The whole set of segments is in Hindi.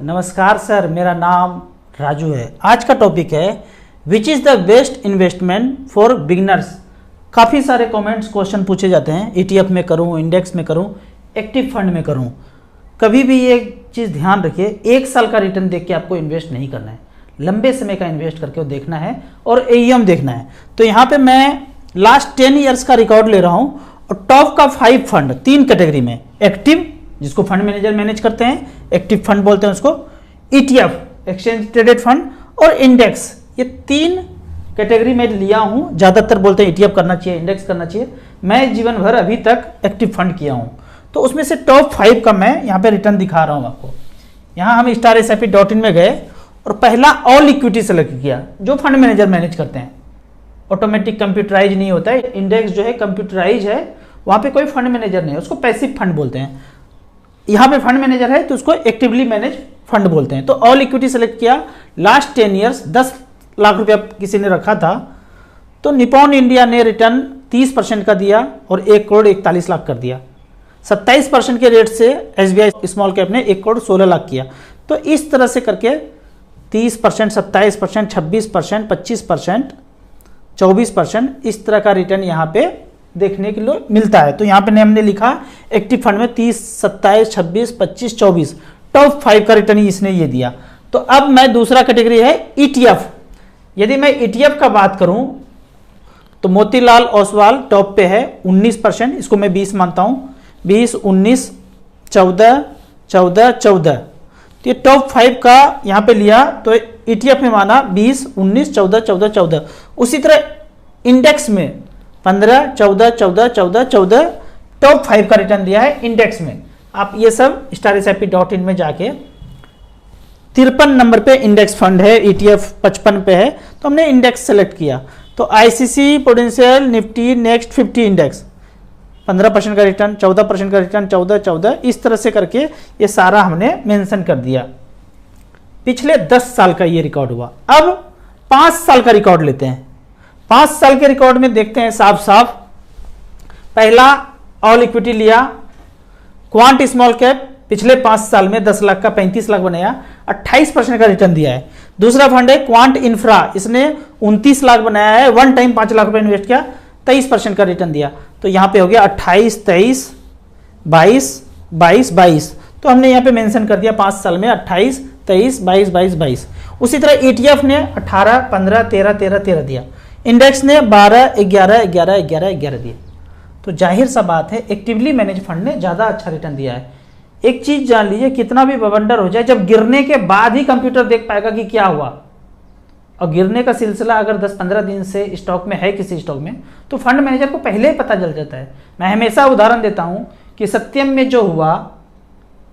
नमस्कार सर, मेरा नाम राजू है। आज का टॉपिक है which is the best investment for beginners. काफ़ी सारे कमेंट्स क्वेश्चन पूछे जाते हैं, ईटीएफ में करूं, इंडेक्स में करूं, एक्टिव फंड में करूं। कभी भी ये चीज़ ध्यान रखिए, एक साल का रिटर्न देख के आपको इन्वेस्ट नहीं करना है, लंबे समय का इन्वेस्ट करके वो देखना है और एईएम देखना है। तो यहाँ पे मैं लास्ट 10 ईयर्स का रिकॉर्ड ले रहा हूँ और टॉप का 5 फंड 3 कैटेगरी में, एक्टिव जिसको फंड मैनेजर मैनेज करते हैं, एक्टिव फंड बोलते हैं उसको, ईटीएफ एक्सचेंज ट्रेडेड फंड और इंडेक्स, ये 3 कैटेगरी में लिया हूं। ज़्यादातर बोलते हैं ईटीएफ करना चाहिए, इंडेक्स करना चाहिए। मैं जीवन भर अभी तक एक्टिव फंड किया हूं, तो उसमें से टॉप 5 का मैं यहाँ पे रिटर्न दिखा रहा हूँ आपको। यहाँ हम StarSIP.in में गए और पहला ऑल इक्विटी सेलेक्ट किया, जो फंड मैनेजर मैनेज करते हैं। ऑटोमेटिक कंप्यूटराइज नहीं होता है, इंडेक्स जो है कंप्यूटराइज है, वहाँ पे कोई फंड मैनेजर नहीं है, उसको पैसिव फंड बोलते हैं। यहाँ पे फंड मैनेजर है तो उसको एक्टिवली मैनेज फंड बोलते हैं। तो ऑल इक्विटी सेलेक्ट किया। लास्ट 10 ईयर्स 10 लाख रुपया किसी ने रखा था, तो निपॉन इंडिया ने रिटर्न 30% का दिया और 1 करोड़ 41 लाख कर दिया। 27% के रेट से SBI स्मॉल कैप ने 1 करोड़ 16 लाख किया। तो इस तरह से करके 30%, 27%, 26%, 25%, 24% इस तरह का रिटर्न यहाँ पे देखने के लिए मिलता है। तो यहाँ पे हमने लिखा एक्टिव फंड में 30, 27, 26, 25, 24 टॉप 5 का रिटर्न इसने ये दिया। तो अब मैं दूसरा कैटेगरी है ईटीएफ। यदि मैं ईटीएफ का बात करूं तो मोतीलाल ओसवाल टॉप पे है 19%, इसको मैं 20 मानता हूं, 20, 19, 14, 14, 14। तो ये टॉप 5 का यहाँ पे लिया, तो ईटीएफ में माना 20, 19, 14, 14, 14। उसी तरह इंडेक्स में 15, 14, 14, 14, 14 टॉप 5 का रिटर्न दिया है इंडेक्स में। आप ये सब StarSIP.in में जाके 53 नंबर पे इंडेक्स फंड है, ईटीएफ 55 पे है, तो हमने इंडेक्स सेलेक्ट किया। तो ICC potential Nifty next 50 index 15% का रिटर्न, 14% का रिटर्न, 14, 14 इस तरह से करके ये सारा हमने मेंशन कर दिया। पिछले 10 साल का ये रिकॉर्ड हुआ। अब 5 साल का रिकॉर्ड लेते हैं। 5 साल के रिकॉर्ड में देखते हैं साफ साफ। पहला ऑल इक्विटी लिया, क्वांट स्मॉल कैप, पिछले 5 साल में 10 लाख का 35 लाख बनाया, 28% का रिटर्न दिया है। दूसरा फंड है क्वांट इंफ्रा, इसने 29 लाख बनाया है, वन टाइम 5 लाख रुपए इन्वेस्ट किया, 23% का रिटर्न दिया। तो यहाँ पे हो गया 28, 23, 22, 22, 22। तो हमने यहाँ पे मेंशन कर दिया 5 साल में 28, 23, 22, 22, 22। उसी तरह ईटीएफ ने 18, 15, 13, 13, 13 दिया। इंडेक्स ने 12, 11, 11, 11, 11 दिए। तो जाहिर सा बात है एक्टिवली मैनेज फंड ने ज़्यादा अच्छा रिटर्न दिया है। एक चीज़ जान लीजिए, कितना भी बवंडर हो जाए, जब गिरने के बाद ही कंप्यूटर देख पाएगा कि क्या हुआ। और गिरने का सिलसिला अगर 10-15 दिन से स्टॉक में है किसी स्टॉक में, तो फंड मैनेजर को पहले ही पता चल जाता है। मैं हमेशा उदाहरण देता हूँ कि सत्यम में जो हुआ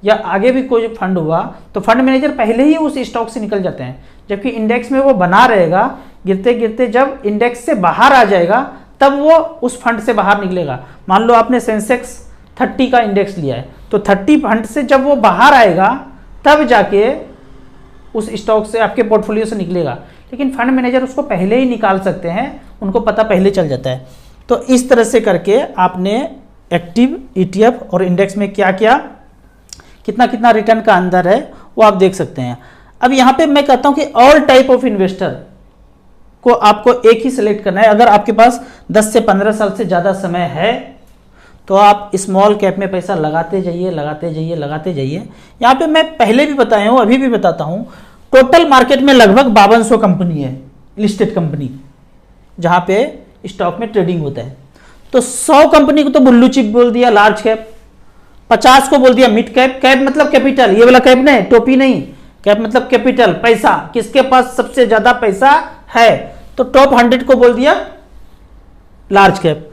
या आगे भी कोई फंड हुआ, तो फंड मैनेजर पहले ही उस स्टॉक से निकल जाते हैं, जबकि इंडेक्स में वो बना रहेगा। गिरते गिरते जब इंडेक्स से बाहर आ जाएगा तब वो उस फंड से बाहर निकलेगा। मान लो आपने सेंसेक्स 30 का इंडेक्स लिया है, तो 30 फंड से जब वो बाहर आएगा तब जाके उस स्टॉक से आपके पोर्टफोलियो से निकलेगा। लेकिन फंड मैनेजर उसको पहले ही निकाल सकते हैं, उनको पता पहले चल जाता है। तो इस तरह से करके आपने एक्टिव, ईटीएफ और इंडेक्स में क्या किया, कितना कितना रिटर्न का अंदर है वो आप देख सकते हैं। अब यहाँ पे मैं कहता हूँ कि ऑल टाइप ऑफ इन्वेस्टर को आपको एक ही सिलेक्ट करना है। अगर आपके पास 10 से 15 साल से ज़्यादा समय है तो आप स्मॉल कैप में पैसा लगाते जाइए, लगाते जाइए, लगाते जाइए। यहाँ पे मैं पहले भी बताया हूँ, अभी भी बताता हूँ, टोटल मार्केट में लगभग 5200 कंपनी है, लिस्टेड कंपनी, जहाँ पे स्टॉक में ट्रेडिंग होता है। तो 100 कंपनी को तो बुल्लू चिप बोल दिया, लार्ज कैप, 50 को बोल दिया मिड कैप। कैप मतलब कैपिटल, ये वाला कैप नहीं, टोपी नहीं, कैप मतलब कैपिटल, पैसा, किसके पास सबसे ज्यादा पैसा है। तो टॉप 100 को बोल दिया लार्ज कैप,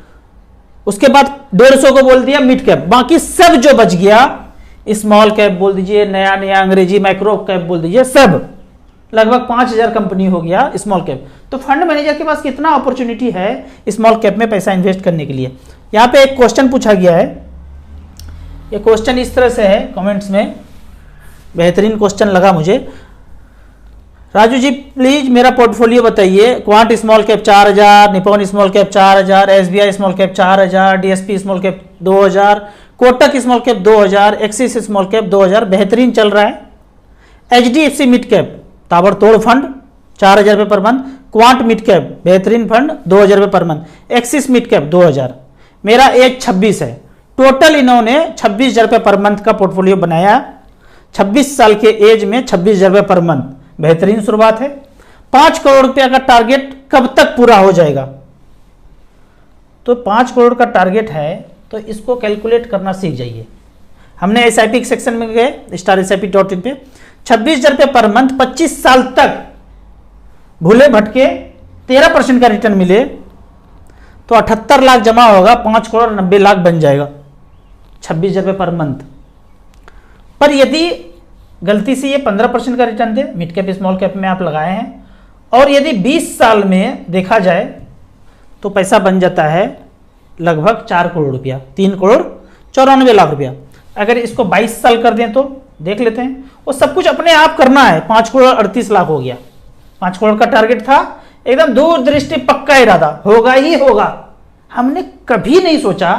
उसके बाद 150 को बोल दिया मिड कैप, बाकी सब जो बच गया स्मॉल कैप बोल दीजिए, नया नया अंग्रेजी माइक्रो कैप बोल दीजिए, सब लगभग 5000 कंपनी हो गया स्मॉल कैप। तो फंड मैनेजर के पास कितना अपॉर्चुनिटी है स्मॉल कैप में पैसा इन्वेस्ट करने के लिए। यहाँ पे एक क्वेश्चन पूछा गया है, ये क्वेश्चन इस तरह से है, कमेंट्स में बेहतरीन क्वेश्चन लगा मुझे। राजू जी प्लीज मेरा पोर्टफोलियो बताइए। Quant small cap 4000, Nippon small cap 4000, SBI small cap 4000, DSP small cap 2000, Kotak small cap 2000, axis small cap 2000 बेहतरीन चल रहा है। HDFC मिड कैप ताबड़तोड़ फंड 4,000 रुपये per month, quant mid cap बेहतरीन फंड 2,000 रुपये per month, axis mid cap 2,000। मेरा एज 26 है। टोटल इन्होंने 26,000 रुपये पर मंथ का पोर्टफोलियो बनाया। 26 साल के एज में 26,000 रुपये पर मंथ, बेहतरीन शुरुआत है। 5 करोड़ रुपया का टारगेट कब तक पूरा हो जाएगा? तो 5 करोड़ का टारगेट है तो इसको कैलकुलेट करना सीख जाइए। हमने SIP के सेक्शन में गए StarSIP.in पे 26,000 रुपये पर मंथ 25 साल तक भूले भटके 13% का रिटर्न मिले तो 78 लाख जमा होगा, 5 करोड़ 90 लाख बन जाएगा 26,000 रुपये पर मंथ। पर यदि गलती से ये 15% का रिटर्न दे, मिड कैप स्मॉल कैप में आप लगाए हैं, और यदि 20 साल में देखा जाए तो पैसा बन जाता है लगभग 4 करोड़ रुपया, 3 करोड़ 94 लाख रुपया। अगर इसको 22 साल कर दें तो देख लेते हैं, वो सब कुछ अपने आप करना है। 5 करोड़ 38 लाख हो गया। 5 करोड़ का टारगेट था, एकदम दूरदृष्टि पक्का इरादा, होगा ही होगा। हमने कभी नहीं सोचा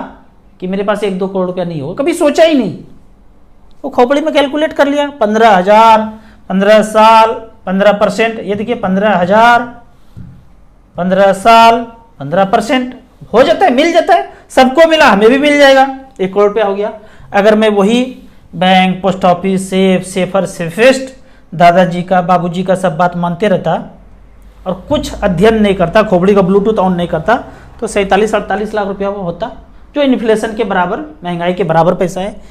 कि मेरे पास 1-2 करोड़ रुपया नहीं होगा, कभी सोचा ही नहीं। वो खोपड़ी में कैलकुलेट कर लिया, 15,000, 15 साल, 15%, ये देखिए 15,000, 15 साल, 15% हो जाता है, मिल जाता है। सबको मिला, हमें भी मिल जाएगा, 1 करोड़ रुपया हो गया। अगर मैं वही bank, post office, safe, safer, safest, दादाजी का, बाबूजी का सब बात मानते रहता और कुछ अध्ययन नहीं करता, खोपड़ी का ब्लूटूथ ऑन नहीं करता, तो 47-48 लाख रुपया वो होता, जो इन्फ्लेशन के बराबर, महंगाई के बराबर पैसा है।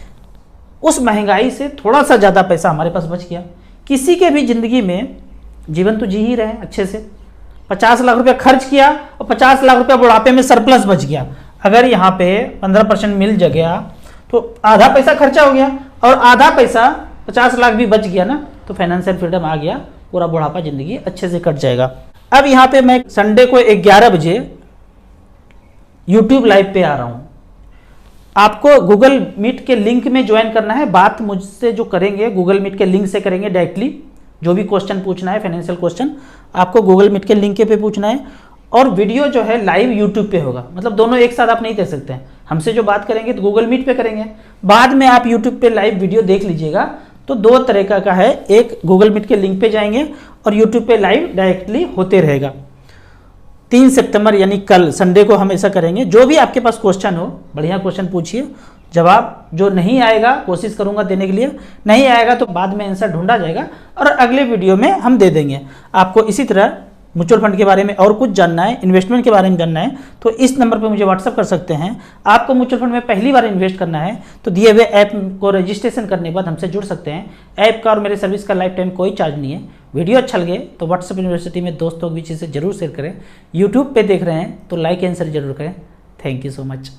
उस महंगाई से थोड़ा सा ज़्यादा पैसा हमारे पास बच गया। किसी के भी ज़िंदगी में जीवन तो जी ही रहे अच्छे से। 50 लाख रुपया खर्च किया और 50 लाख रुपया बुढ़ापे में सरप्लस बच गया। अगर यहाँ पे 15% मिल गया तो आधा पैसा खर्चा हो गया और आधा पैसा 50 लाख भी बच गया ना, तो फाइनेंशियल फ्रीडम आ गया, पूरा बुढ़ापा जिंदगी अच्छे से कट जाएगा। अब यहाँ पे मैं संडे को 11 बजे यूट्यूब लाइव पे आ रहा हूँ। आपको गूगल मीट के लिंक में ज्वाइन करना है। बात मुझसे जो करेंगे गूगल मीट के लिंक से करेंगे डायरेक्टली। जो भी क्वेश्चन पूछना है फाइनेंशियल क्वेश्चन आपको गूगल मीट के लिंक पे पूछना है, और वीडियो जो है लाइव यूट्यूब पे होगा। मतलब दोनों एक साथ आप नहीं दे सकते हैं। हमसे जो बात करेंगे तो गूगल मीट पे करेंगे, बाद में आप यूट्यूब पे लाइव वीडियो देख लीजिएगा। तो 2 तरीका का है, एक गूगल मीट के लिंक पे जाएंगे और यूट्यूब पे लाइव डायरेक्टली होते रहेगा। 3 सितंबर यानी कल संडे को हम ऐसा करेंगे। जो भी आपके पास क्वेश्चन हो बढ़िया क्वेश्चन पूछिए, जवाब जो नहीं आएगा कोशिश करूंगा देने के लिए, नहीं आएगा तो बाद में आंसर ढूंढा जाएगा और अगले वीडियो में हम दे देंगे। आपको इसी तरह म्यूचुअल फंड के बारे में और कुछ जानना है, इन्वेस्टमेंट के बारे में जानना है, तो इस नंबर पर मुझे व्हाट्सअप कर सकते हैं। आपको म्यूचुअल फंड में पहली बार इन्वेस्ट करना है तो दिए हुए ऐप को रजिस्ट्रेशन करने के बाद हमसे जुड़ सकते हैं। ऐप का और मेरे सर्विस का लाइफ टाइम कोई चार्ज नहीं है। वीडियो अच्छा लगे तो व्हाट्सअप यूनिवर्सिटी में दोस्तों के बीच इसे जरूर शेयर करें। यूट्यूब पे देख रहे हैं तो लाइक एंड शेयर जरूर करें। Thank you so much.